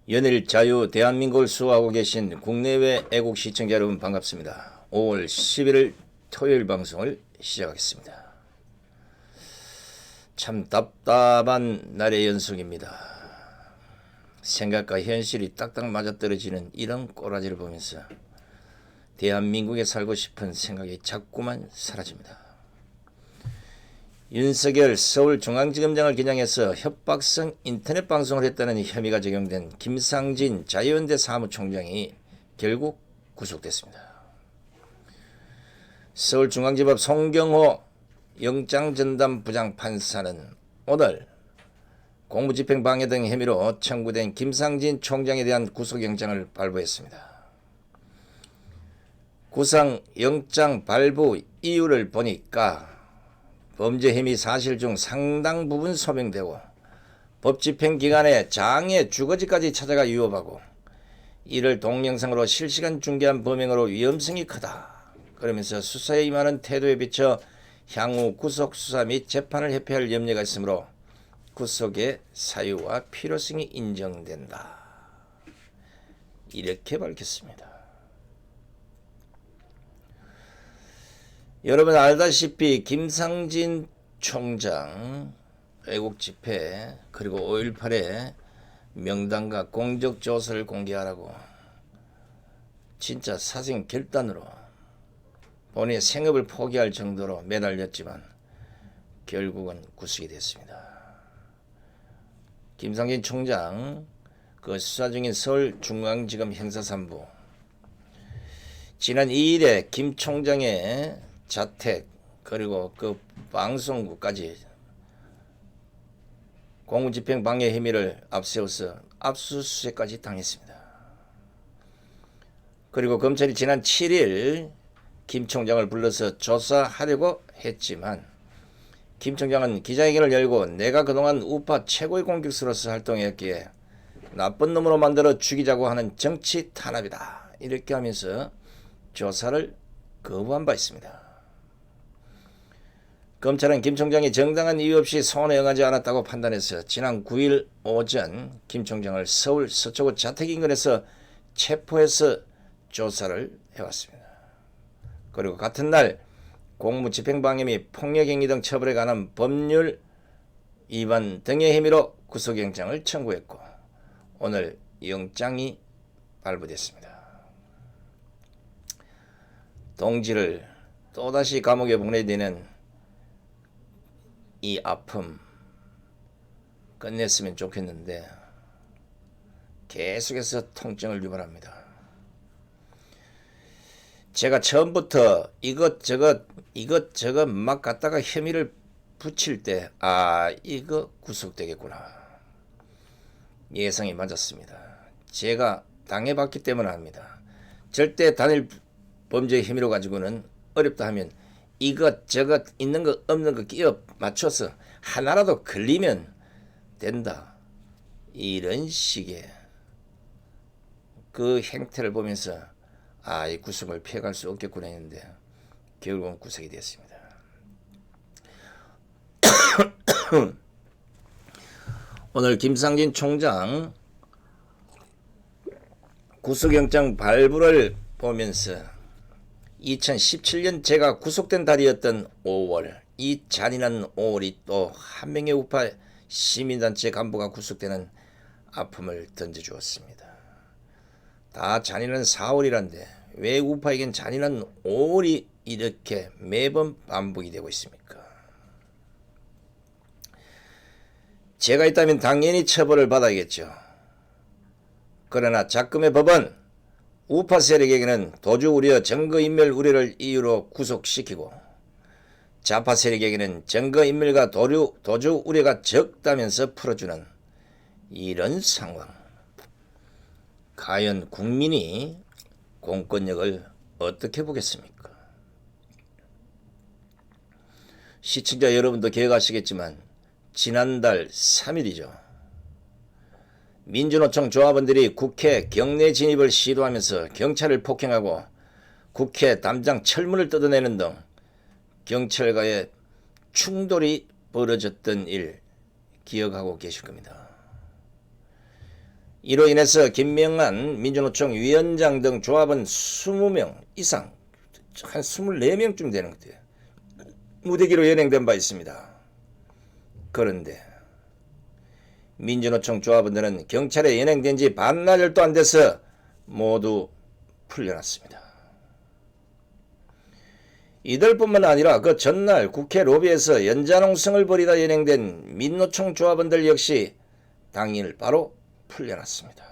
연일 자유 대한민국을 수호하고 계신 국내외 애국 시청자 여러분 반갑습니다. 5월 11일 토요일 방송을 시작하겠습니다. 참 답답한 날의 연속입니다. 생각과 현실이 딱딱 맞아떨어지는 이런 꼬라지를 보면서 대한민국에 살고 싶은 생각이 자꾸만 사라집니다. 윤석열 서울중앙지검장을 겨냥해서 협박성 인터넷 방송을 했다는 혐의가 적용된 김상진 자유연대 사무총장이 결국 구속됐습니다. 서울중앙지법 송경호 영장전담 부장판사는 오늘 공무집행방해 등 혐의로 청구된 김상진 총장에 대한 구속영장을 발부했습니다. 구속영장 발부 이유를 보니까 범죄 혐의 사실 중 상당 부분 소명되고 법 집행 기간에 장애 주거지까지 찾아가 위협하고 이를 동영상으로 실시간 중계한 범행으로 위험성이 크다. 그러면서 수사에 임하는 태도에 비춰 향후 구속 수사 및 재판을 회피할 염려가 있으므로 구속의 사유와 필요성이 인정된다. 이렇게 밝혔습니다. 여러분 알다시피 김상진 총장 애국집회 그리고 5.18의 명단과 공적조서를 공개하라고 진짜 사생 결단으로 본인의 생업을 포기할 정도로 매달렸지만 결국은 구속이 됐습니다. 김상진 총장 그 수사 중인 서울중앙지검 형사3부 지난 2일에 김 총장의 자택 그리고 그 방송국까지 공무집행방해 혐의를 앞세워서 압수수색까지 당했습니다. 그리고 검찰이 지난 7일 김 총장을 불러서 조사하려고 했지만 김 총장은 기자회견을 열고 내가 그동안 우파 최고의 공격수로서 활동했기에 나쁜 놈으로 만들어 죽이자고 하는 정치 탄압이다. 이렇게 하면서 조사를 거부한 바 있습니다. 검찰은 김 총장이 정당한 이유 없이 소환에 응하지 않았다고 판단해서 지난 9일 오전 김 총장을 서울 서초구 자택 인근에서 체포해서 조사를 해왔습니다. 그리고 같은 날 공무집행방해 및 폭력행위 등 처벌에 관한 법률 위반 등의 혐의로 구속영장을 청구했고 오늘 영장이 발부됐습니다. 동지를 또다시 감옥에 보내되는 이 아픔 끝냈으면 좋겠는데 계속해서 통증을 유발합니다. 제가 처음부터 이것저것 막 갖다가 혐의를 붙일 때 이거 구속되겠구나 예상이 맞았습니다. 제가 당해봤기 때문에 합니다. 절대 단일 범죄 혐의로 가지고는 어렵다 하면 이것저것 있는 거 없는 거 끼워 맞춰서 하나라도 걸리면 된다. 이런 식의 그 행태를 보면서 이 구속을 피해갈 수 없겠구나 했는데 결국은 구속이 됐습니다. 오늘 김상진 총장 구속영장 발부를 보면서 2017년 제가 구속된 달이었던 5월 이 잔인한 5월이 또 한 명의 우파 시민단체 간부가 구속되는 아픔을 던져주었습니다. 다 잔인한 4월이란데 왜 우파에겐 잔인한 5월이 이렇게 매번 반복이 되고 있습니까? 제가 있다면 당연히 처벌을 받아야겠죠. 그러나 작금의 법은 우파 세력에게는 도주 우려, 증거인멸 우려를 이유로 구속시키고 좌파 세력에게는 증거인멸과 도주 우려가 적다면서 풀어주는 이런 상황. 과연 국민이 공권력을 어떻게 보겠습니까? 시청자 여러분도 기억하시겠지만 지난달 3일이죠. 민주노총 조합원들이 국회 경내 진입을 시도하면서 경찰을 폭행하고 국회 담장 철문을 뜯어내는 등 경찰과의 충돌이 벌어졌던 일 기억하고 계실 겁니다. 이로 인해서 김명한 민주노총 위원장 등 조합원 20명 이상, 한 24명쯤 되는 것 같아요, 무대기로 연행된 바 있습니다. 그런데 민주노총 조합원들은 경찰에 연행된 지 반나절도 안 돼서 모두 풀려났습니다. 이들뿐만 아니라 그 전날 국회 로비에서 연좌농성을 벌이다 연행된 민노총 조합원들 역시 당일 바로 풀려났습니다.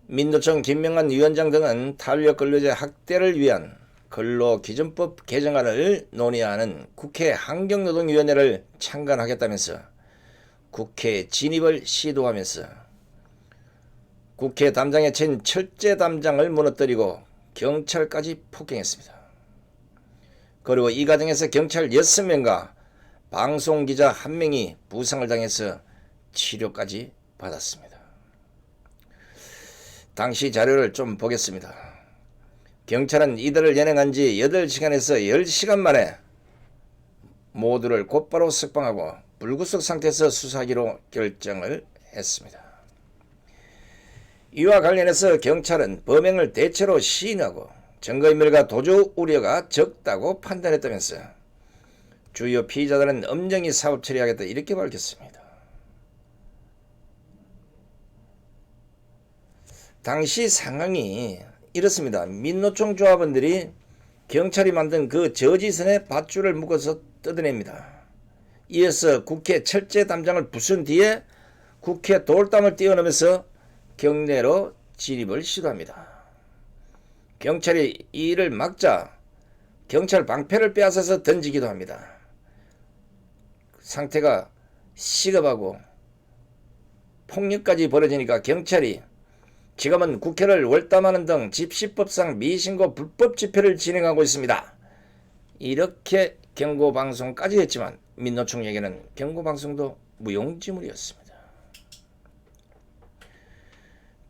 민노총 김명한 위원장 등은 탄력근로자 학대를 위한 근로기준법 개정안을 논의하는 국회 환경노동위원회를 창간하겠다면서 국회 진입을 시도하면서 국회 담장에 친 철제 담장을 무너뜨리고 경찰까지 폭행했습니다. 그리고 이 과정에서 경찰 6명과 방송기자 1명이 부상을 당해서 치료까지 받았습니다. 당시 자료를 좀 보겠습니다. 경찰은 이들을 연행한 지 8시간에서 10시간 만에 모두를 곧바로 석방하고 불구속 상태에서 수사하기로 결정을 했습니다. 이와 관련해서 경찰은 범행을 대체로 시인하고 증거인멸과 도주 우려가 적다고 판단했다면서 주요 피의자들은 엄정히 사법 처리하겠다 이렇게 밝혔습니다. 당시 상황이 이렇습니다. 민노총 조합원들이 경찰이 만든 그 저지선에 밧줄을 묶어서 뜯어냅니다. 이어서 국회 철제 담장을 부순 뒤에 국회 돌담을 뛰어넘으면서 경내로 진입을 시도합니다. 경찰이 이 일을 막자 경찰 방패를 빼앗아서 던지기도 합니다. 상태가 시급하고 폭력까지 벌어지니까 경찰이 지금은 국회를 월담하는 등 집시법상 미신고 불법 집회를 진행하고 있습니다. 이렇게 경고방송까지 했지만 민노총에게는 경고방송도 무용지물이었습니다.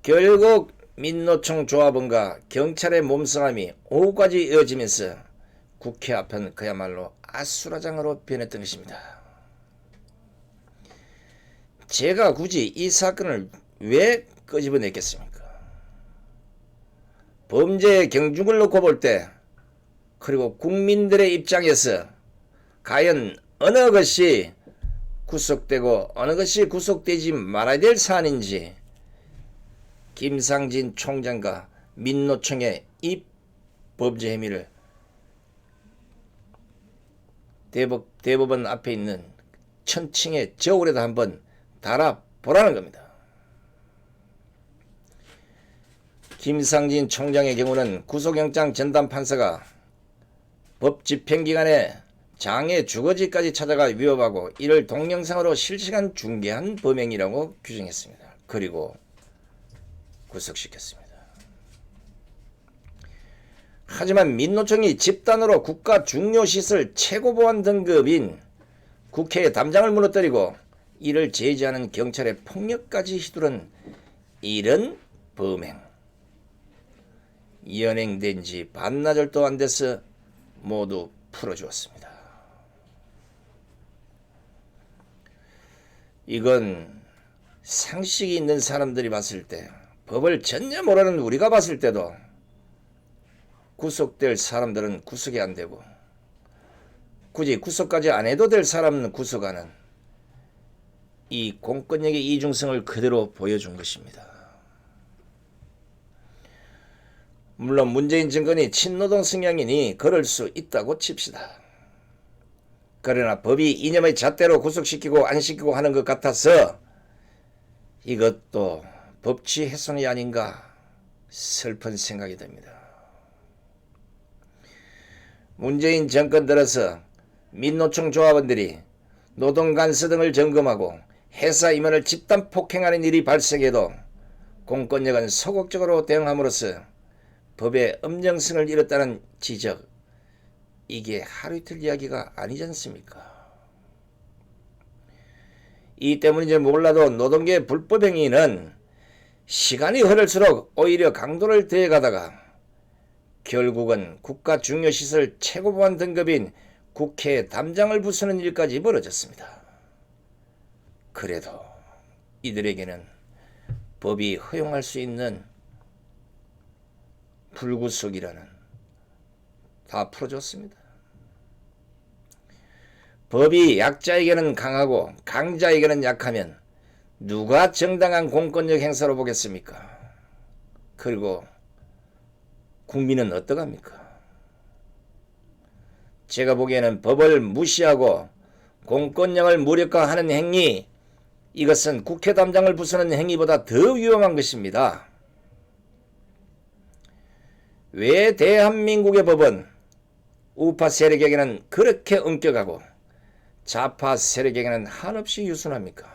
결국 민노총 조합원과 경찰의 몸싸움이 오후까지 이어지면서 국회 앞은 그야말로 아수라장으로 변했던 것입니다. 제가 굳이 이 사건을 왜 끄집어냈겠습니까? 범죄의 경중을 놓고 볼 때, 그리고 국민들의 입장에서 과연 어느 것이 구속되고 어느 것이 구속되지 말아야 될 사안인지 김상진 총장과 민노총의 이 범죄 혐의를 대법원 앞에 있는 천칭의 저울에다 한번 달아보라는 겁니다. 김상진 총장의 경우는 구속영장 전담 판사가 법 집행기간에 장애 주거지까지 찾아가 위협하고 이를 동영상으로 실시간 중계한 범행이라고 규정했습니다. 그리고 구속시켰습니다. 하지만 민노총이 집단으로 국가 중요시설 최고보안 등급인 국회의 담장을 무너뜨리고 이를 제지하는 경찰의 폭력까지 휘두른 이런 범행, 연행된 지 반나절도 안 돼서 모두 풀어주었습니다. 이건 상식이 있는 사람들이 봤을 때, 법을 전혀 모르는 우리가 봤을 때도 구속될 사람들은 구속이 안 되고 굳이 구속까지 안 해도 될 사람은 구속하는 이 공권력의 이중성을 그대로 보여준 것입니다. 물론 문재인 정권이 친노동 성향이니 그럴 수 있다고 칩시다. 그러나 법이 이념의 잣대로 구속시키고 안 시키고 하는 것 같아서 이것도 법치 훼손이 아닌가 슬픈 생각이 듭니다. 문재인 정권 들어서 민노총 조합원들이 노동간서 등을 점검하고 회사 임원을 집단 폭행하는 일이 발생해도 공권력은 소극적으로 대응함으로써 법의 엄정성을 잃었다는 지적, 이게 하루 이틀 이야기가 아니지 않습니까? 이 때문인지 몰라도 노동계의 불법행위는 시간이 흐를수록 오히려 강도를 더해가다가 결국은 국가 중요시설 최고보안 등급인 국회에 담장을 부수는 일까지 벌어졌습니다. 그래도 이들에게는 법이 허용할 수 있는 불구속이라는 다 풀어줬습니다. 법이 약자에게는 강하고 강자에게는 약하면 누가 정당한 공권력 행사로 보겠습니까? 그리고 국민은 어떡합니까? 제가 보기에는 법을 무시하고 공권력을 무력화하는 행위, 이것은 국회 담장을 부수는 행위보다 더 위험한 것입니다. 왜 대한민국의 법은 우파 세력에게는 그렇게 엄격하고 좌파 세력에게는 한없이 유순합니까?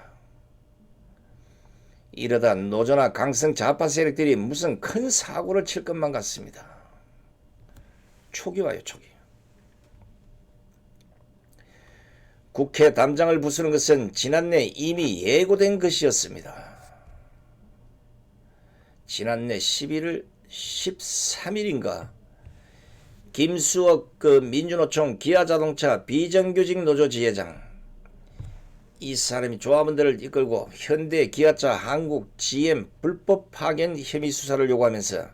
이러다 노조나 강성 좌파 세력들이 무슨 큰 사고를 칠 것만 같습니다. 촉이 와요, 촉이. 국회 담장을 부수는 것은 지난해 이미 예고된 것이었습니다. 지난해 11월 13일인가 김수옥 민주노총 기아자동차 비정규직 노조 지회장, 이 사람이 조합원들을 이끌고 현대 기아차 한국 GM 불법 파견 혐의 수사를 요구하면서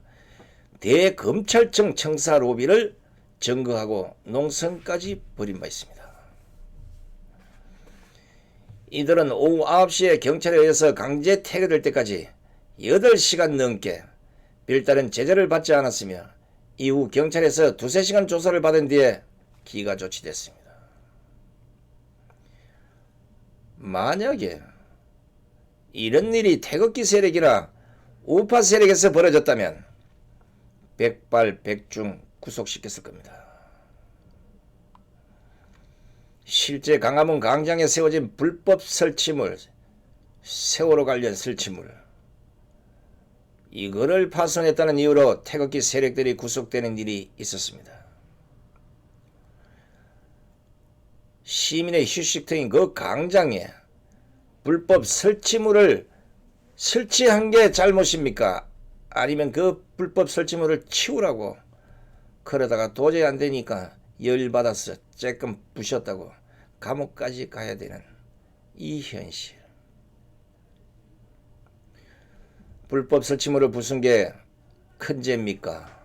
대검찰청 청사 로비를 증거하고 농성까지 벌인 바 있습니다. 이들은 오후 9시에 경찰에 의해서 강제 퇴거될 때까지 8시간 넘게 별다른 제재를 받지 않았으며 이후 경찰에서 2-3시간 조사를 받은 뒤에 기가 조치됐습니다. 만약에 이런 일이 태극기 세력이나 우파 세력에서 벌어졌다면 백발백중 구속시켰을 겁니다. 실제 강화문 광장에 세워진 불법 설치물, 세월호 관련 설치물, 이거를 파손했다는 이유로 태극기 세력들이 구속되는 일이 있었습니다. 시민의 휴식터인 그 광장에 불법 설치물을 설치한 게 잘못입니까? 아니면 그 불법 설치물을 치우라고 그러다가 도저히 안 되니까 열받아서 쬐끔 부셨다고 감옥까지 가야 되는 이 현실. 불법 설치물을 부순 게 큰 죄입니까?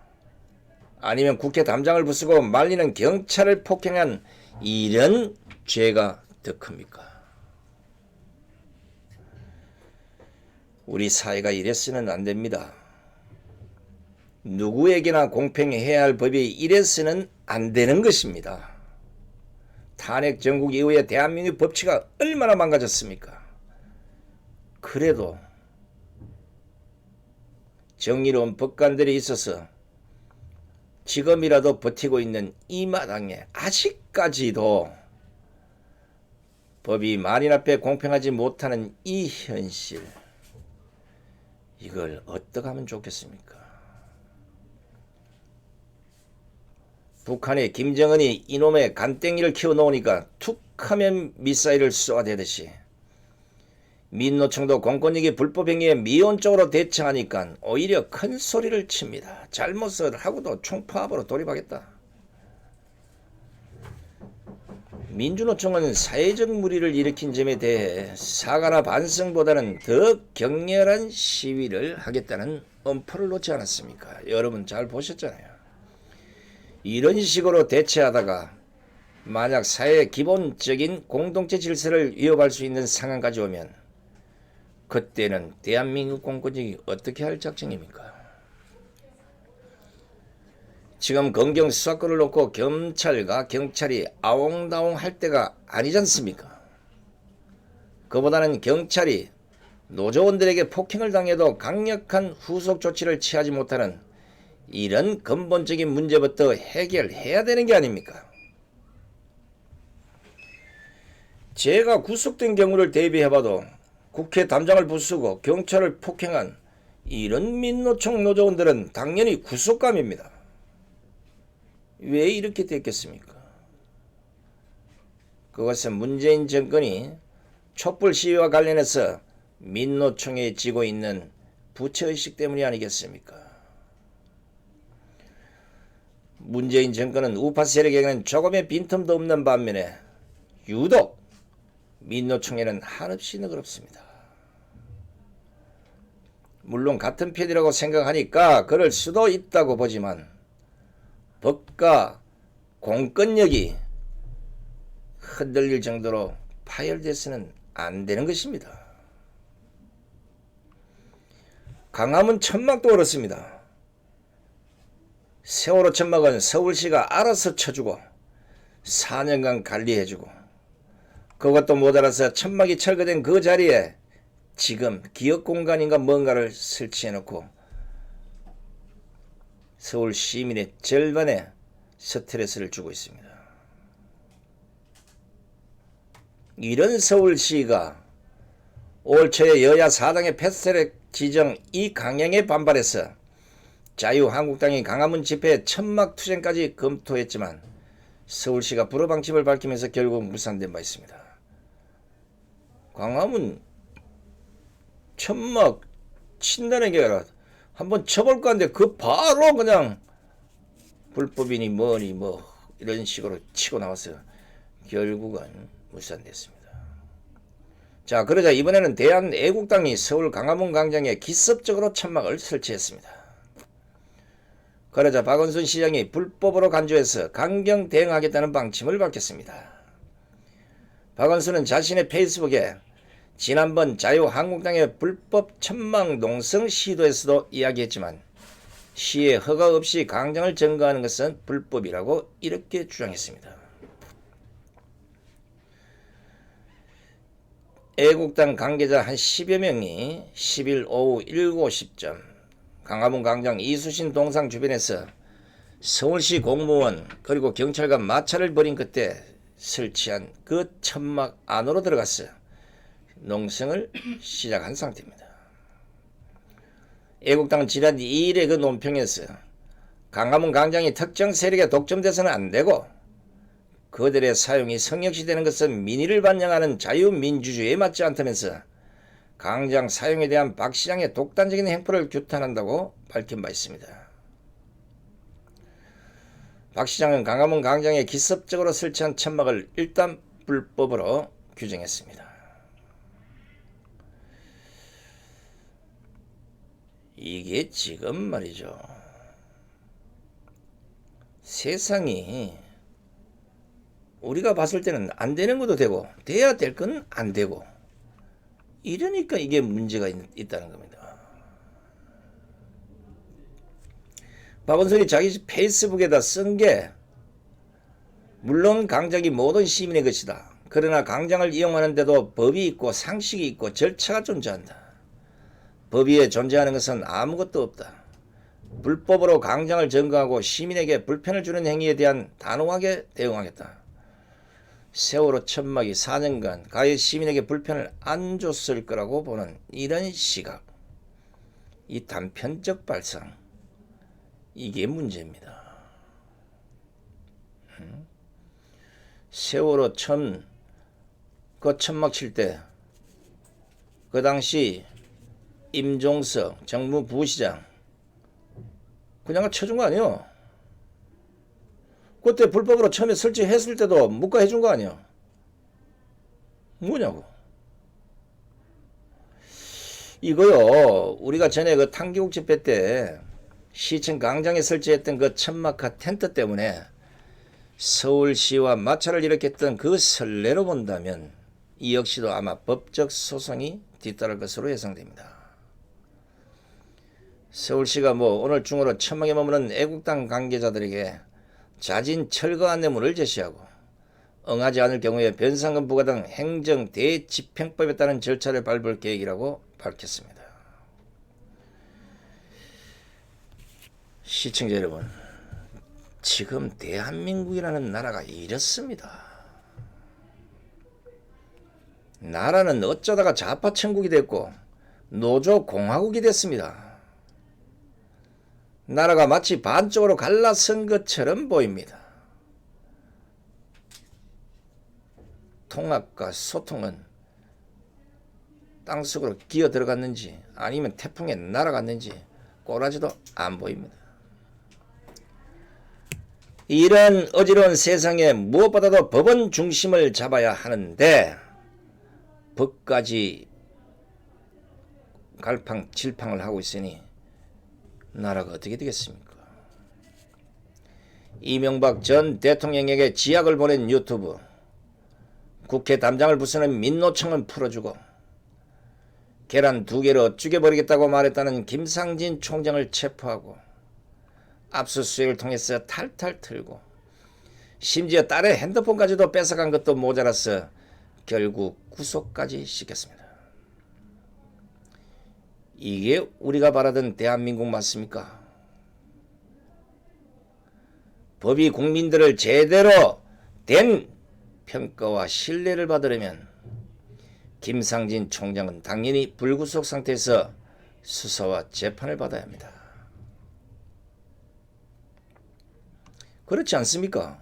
아니면 국회 담장을 부수고 말리는 경찰을 폭행한 이런 죄가 더 큽니까? 우리 사회가 이래서는 안 됩니다. 누구에게나 공평해야 할 법이 이래서는 안 되는 것입니다. 탄핵 전국 이후에 대한민국 법치가 얼마나 망가졌습니까? 그래도 정의로운 법관들이 있어서 지금이라도 버티고 있는 이 마당에 아직까지도 법이 만인 앞에 공평하지 못하는 이 현실, 이걸 어떻게 하면 좋겠습니까? 북한의 김정은이 이놈의 간땡이를 키워놓으니까 툭 하면 미사일을 쏘아대듯이 민노총도 공권력이 불법행위에 미온적으로 대처하니까 오히려 큰 소리를 칩니다. 잘못을 하고도 총파업으로 돌입하겠다. 민주노총은 사회적 물의를 일으킨 점에 대해 사과나 반성보다는 더 격렬한 시위를 하겠다는 엄포를 놓지 않았습니까? 여러분 잘 보셨잖아요. 이런 식으로 대처하다가 만약 사회의 기본적인 공동체 질서를 위협할 수 있는 상황까지 오면 그때는 대한민국 공권력이 어떻게 할 작정입니까? 지금 검경 수사권을 놓고 검찰과 경찰이 아웅다웅 할 때가 아니지 않습니까? 그보다는 경찰이 노조원들에게 폭행을 당해도 강력한 후속 조치를 취하지 못하는 이런 근본적인 문제부터 해결해야 되는 게 아닙니까? 제가 구속된 경우를 대비해봐도 국회 담장을 부수고 경찰을 폭행한 이런 민노총 노조원들은 당연히 구속감입니다. 왜 이렇게 됐겠습니까? 그것은 문재인 정권이 촛불 시위와 관련해서 민노총에 지고 있는 부채의식 때문이 아니겠습니까? 문재인 정권은 우파 세력에게는 조금의 빈틈도 없는 반면에 유독 민노총에는 한없이 너그럽습니다. 물론 같은 편이라고 생각하니까 그럴 수도 있다고 보지만 법과 공권력이 흔들릴 정도로 파열돼서는 안 되는 것입니다. 강화문 천막도 그렇습니다. 세월호 천막은 서울시가 알아서 쳐주고 4년간 관리해주고 그것도 모자라서 천막이 철거된 그 자리에 지금 기업공간인가 뭔가를 설치해놓고 서울 시민의 절반에 스트레스를 주고 있습니다. 이런 서울시가 올 초에 여야 4당의 패스트트랙 지정 이 강행에 반발해서 자유한국당이 강화문 집회 천막 투쟁까지 검토했지만 서울시가 불허 방침을 밝히면서 결국 무산된 바 있습니다. 강화문 천막 친다는 게 아니라 한번 쳐볼까 하는데 그 바로 그냥 불법이니 뭐니 뭐 이런 식으로 치고 나왔어요. 결국은 무산됐습니다. 자, 그러자 이번에는 대한애국당이 서울 강화문 광장에 기습적으로 천막을 설치했습니다. 그러자 박원순 시장이 불법으로 간주해서 강경 대응하겠다는 방침을 밝혔습니다. 박원순은 자신의 페이스북에 지난번 자유한국당의 불법 천막 농성 시도에서도 이야기했지만 시에 허가 없이 광장을 점거하는 것은 불법이라고 이렇게 주장했습니다. 애국당 관계자 한 10여 명이 10일 오후 7시 강화문 광장 이수신 동상 주변에서 서울시 공무원 그리고 경찰과 마찰을 벌인 그때 설치한 그 천막 안으로 들어갔어 농성을 시작한 상태입니다. 애국당은 지난 2일에 그 논평에서 강화문 광장이 특정 세력에 독점돼서는 안 되고 그들의 사용이 성역시되는 것은 민의를 반영하는 자유민주주의에 맞지 않다면서 광장 사용에 대한 박 시장의 독단적인 행포를 규탄한다고 밝힌 바 있습니다. 박 시장은 강화문 광장에 기습적으로 설치한 천막을 일단 불법으로 규정했습니다. 이게 지금 말이죠. 세상이 우리가 봤을 때는 안 되는 것도 되고 돼야 될 건 안 되고 이러니까 이게 문제가 있다는 겁니다. 박원순이 자기 페이스북에다 쓴 게 물론 광장이 모든 시민의 것이다. 그러나 광장을 이용하는데도 법이 있고 상식이 있고 절차가 존재한다. 법 위에 존재하는 것은 아무것도 없다. 불법으로 광장을 점거하고 시민에게 불편을 주는 행위에 대한 단호하게 대응하겠다. 세월호 천막이 4년간 가해 시민에게 불편을 안 줬을 거라고 보는 이런 시각, 이 단편적 발상, 이게 문제입니다. 세월호 그 천막 칠 때 그 당시 임종석 정무부시장 그냥 쳐준 거 아니에요? 그때 불법으로 처음에 설치했을 때도 묵과해준 거 아니에요? 뭐냐고. 이거요, 우리가 전에 그 탕기국 집회 때 시청 광장에 설치했던 그 천막화 텐트 때문에 서울시와 마찰을 일으켰던 그 선례로 본다면 이 역시도 아마 법적 소송이 뒤따를 것으로 예상됩니다. 서울시가 오늘 중으로 천막에 머무는 애국당 관계자들에게 자진 철거 안내문을 제시하고 응하지 않을 경우에 변상금 부과 등 행정 대집행법에 따른 절차를 밟을 계획이라고 밝혔습니다. 시청자 여러분, 지금 대한민국이라는 나라가 이렇습니다. 나라는 어쩌다가 좌파천국이 됐고 노조공화국이 됐습니다. 나라가 마치 반쪽으로 갈라선 것처럼 보입니다. 통합과 소통은 땅속으로 기어 들어갔는지 아니면 태풍에 날아갔는지 꼬라지도 안 보입니다. 이런 어지러운 세상에 무엇보다도 법은 중심을 잡아야 하는데 법까지 갈팡질팡을 하고 있으니 나라가 어떻게 되겠습니까? 이명박 전 대통령에게 지약을 보낸 유튜브, 국회 담장을 부수는 민노총은 풀어주고 계란 2개로 죽여버리겠다고 말했다는 김상진 총장을 체포하고 압수수색을 통해서 탈탈 털고 심지어 딸의 핸드폰까지도 뺏어간 것도 모자라서 결국 구속까지 시켰습니다. 이게 우리가 바라던 대한민국 맞습니까? 법이 국민들을 제대로 된 평가와 신뢰를 받으려면 김상진 총장은 당연히 불구속 상태에서 수사와 재판을 받아야 합니다. 그렇지 않습니까?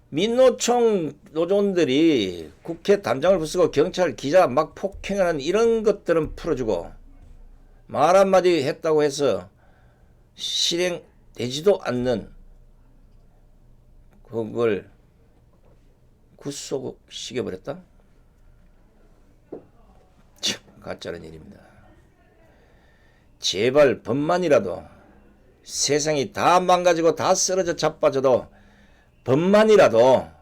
민노총 노조원들이 국회 담장을 부수고 경찰 기자 막 폭행하는 이런 것들은 풀어주고 말 한마디 했다고 해서 실행되지도 않는 그걸 구속시켜버렸다? 참 가짜는 일입니다. 제발 법만이라도 세상이 다 망가지고 다 쓰러져 자빠져도 법만이라도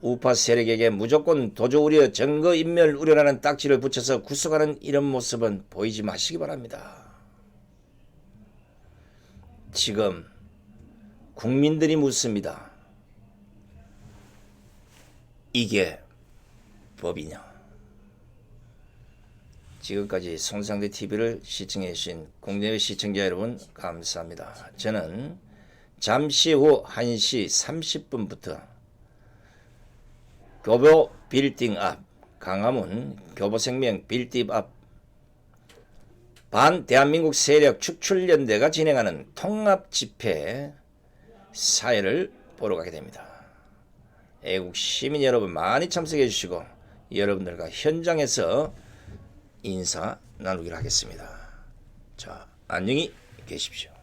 우파 세력에게 무조건 도주 우려, 증거인멸 우려라는 딱지를 붙여서 구속하는 이런 모습은 보이지 마시기 바랍니다. 지금 국민들이 묻습니다. 이게 법이냐? 지금까지 손상대 TV를 시청해 주신 국내외 시청자 여러분 감사합니다. 저는 잠시 후 1시 30분부터 교보 빌딩 앞, 강화문 교보생명 빌딩 앞 반대한민국 세력 축출연대가 진행하는 통합집회 사회를 보러 가게 됩니다. 애국 시민 여러분 많이 참석해 주시고 여러분들과 현장에서 인사 나누기로 하겠습니다. 자, 안녕히 계십시오.